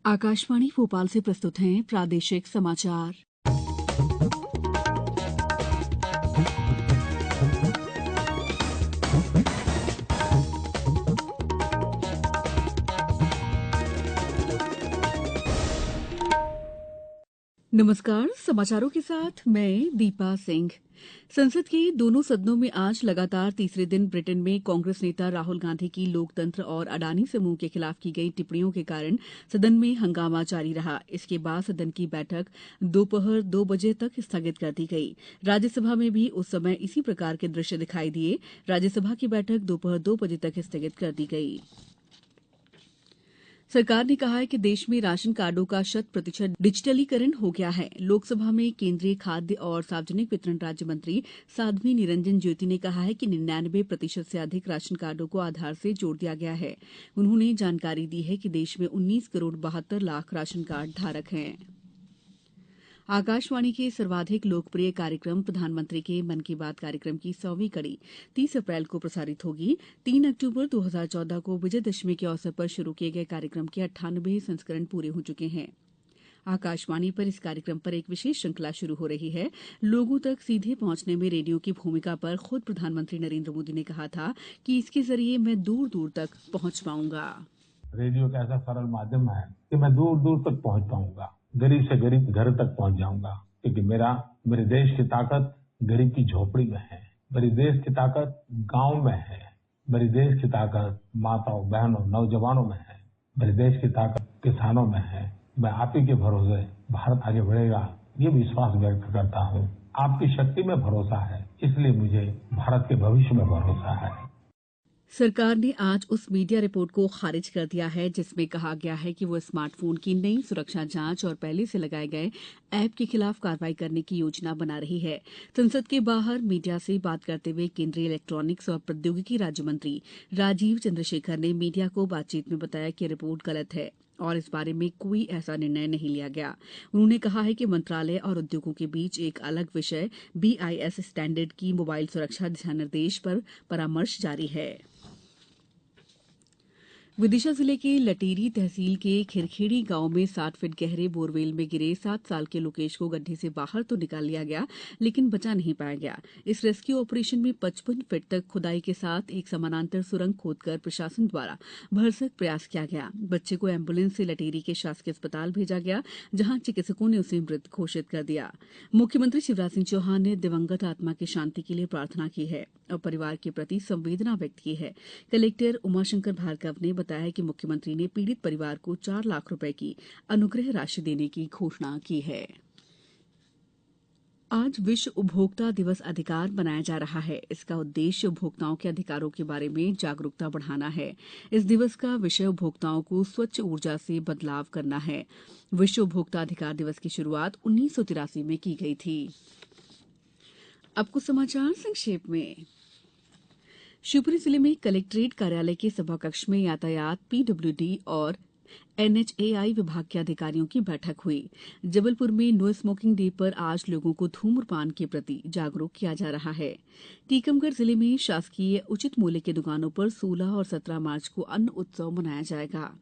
आकाशवाणी भोपाल से प्रस्तुत हैं प्रादेशिक समाचार। नमस्कार, समाचारों के साथ मैं दीपा सिंह। संसद के दोनों सदनों में आज लगातार तीसरे दिन ब्रिटेन में कांग्रेस नेता राहुल गांधी की लोकतंत्र और अडानी समूह के खिलाफ की गई टिप्पणियों के कारण सदन में हंगामा जारी रहा। इसके बाद सदन की बैठक दोपहर 2 बजे तक स्थगित कर दी गई। राज्यसभा में भी उस समय इसी प्रकार के दृश्य दिखाई दिए। राज्यसभा की बैठक दोपहर 2 बजे तक स्थगित कर दी गई। सरकार ने कहा है कि देश में राशन कार्डों का 100% डिजिटलीकरण हो गया है। लोकसभा में केंद्रीय खाद्य और सार्वजनिक वितरण राज्य मंत्री साध्वी निरंजन ज्योति ने कहा है कि 99% से अधिक राशन कार्डों को आधार से जोड़ दिया गया है। उन्होंने जानकारी दी है कि देश में 19 करोड़ 72 लाख राशन कार्ड धारक हैं। आकाशवाणी के सर्वाधिक लोकप्रिय कार्यक्रम प्रधानमंत्री के मन की बात कार्यक्रम की 100वीं कड़ी 30 अप्रैल को प्रसारित होगी। 3 अक्टूबर 2014 को विजयदशमी के अवसर पर शुरू किए गए कार्यक्रम के 98 संस्करण पूरे हो चुके हैं। आकाशवाणी पर इस कार्यक्रम पर एक विशेष श्रृंखला शुरू हो रही है। लोगों तक सीधे पहुंचने में रेडियो की भूमिका पर खुद प्रधानमंत्री नरेंद्र मोदी ने कहा था कि इसके जरिए मैं दूर दूर तक पहुंच पाऊंगा। रेडियो का ऐसा सरल माध्यम है कि मैं दूर दूर तक पहुंच पाऊंगा, गरीब से गरीब घर तक पहुंच जाऊंगा, क्योंकि मेरे देश की ताकत गरीब की झोपड़ी में है। मेरे देश की ताकत गांव में है। मेरे देश की ताकत माताओं, बहनों, नौजवानों में है। मेरे देश की ताकत किसानों में है। मैं आप ही के भरोसे भारत आगे बढ़ेगा, ये विश्वास व्यक्त करता हूँ। आपकी शक्ति में भरोसा है, इसलिए मुझे भारत के भविष्य में भरोसा है। सरकार ने आज उस मीडिया रिपोर्ट को खारिज कर दिया है जिसमें कहा गया है कि वो स्मार्टफोन की नई सुरक्षा जांच और पहले से लगाए गए ऐप के खिलाफ कार्रवाई करने की योजना बना रही है। संसद के बाहर मीडिया से बात करते हुए केंद्रीय इलेक्ट्रॉनिक्स और प्रौद्योगिकी राज्य मंत्री राजीव चंद्रशेखर ने मीडिया को बातचीत में बताया कि रिपोर्ट गलत है और इस बारे में कोई ऐसा निर्णय नहीं लिया गया। उन्होंने कहा है कि मंत्रालय और उद्योगों के बीच एक अलग विषय BIS स्टैंडर्ड की मोबाइल सुरक्षा दिशानिर्देश पर परामर्श जारी है। विदिशा जिले के लटेरी तहसील के खिरखेड़ी गांव में 60 फीट गहरे बोरवेल में गिरे 7 साल के लोकेश को गड्ढे से बाहर तो निकाल लिया गया, लेकिन बचा नहीं पाया गया। इस रेस्क्यू ऑपरेशन में 55 फीट तक खुदाई के साथ एक समानांतर सुरंग खोदकर प्रशासन द्वारा भरसक प्रयास किया गया। बच्चे को एम्बुलेंस से लटेरी के शासकीय अस्पताल भेजा गया, जहां चिकित्सकों ने उसे मृत घोषित कर दिया। मुख्यमंत्री शिवराज सिंह चौहान ने दिवंगत आत्मा की शांति के लिए प्रार्थना की है और परिवार के प्रति संवेदना व्यक्त की है। कलेक्टर उमाशंकर भार्गव ने बताया कि मुख्यमंत्री ने पीड़ित परिवार को 4 लाख रुपए की अनुग्रह राशि देने की घोषणा की है। आज विश्व उपभोक्ता दिवस अधिकार मनाया जा रहा है। इसका उद्देश्य उपभोक्ताओं के अधिकारों के बारे में जागरूकता बढ़ाना है। इस दिवस का विषय उपभोक्ताओं को स्वच्छ ऊर्जा से बदलाव करना है। विश्व उपभोक्ता अधिकार दिवस की शुरुआत 1983 में की गई थी। अब कुछ समाचार संक्षेप में। शिवपुरी जिले में कलेक्ट्रेट कार्यालय के सभाकक्ष में यातायात, PWD और NHAI विभाग के अधिकारियों की बैठक हुई। जबलपुर में नो स्मोकिंग डे पर आज लोगों को धूम्रपान के प्रति जागरूक किया जा रहा है। टीकमगढ़ जिले में शासकीय उचित मूल्य की दुकानों पर 16 और 17 मार्च को अन्न उत्सव मनाया जाएगा।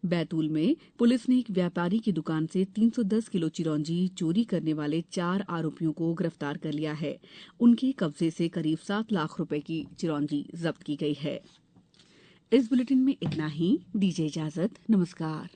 बैतूल में पुलिस ने एक व्यापारी की दुकान से 310 किलो चिरौंजी चोरी करने वाले 4 आरोपियों को गिरफ्तार कर लिया है। उनके कब्जे से करीब 7 लाख रुपए की चिरौंजी जब्त की गई है। इस बुलेटिन में इतना ही। दीजिए इजाजत। नमस्कार।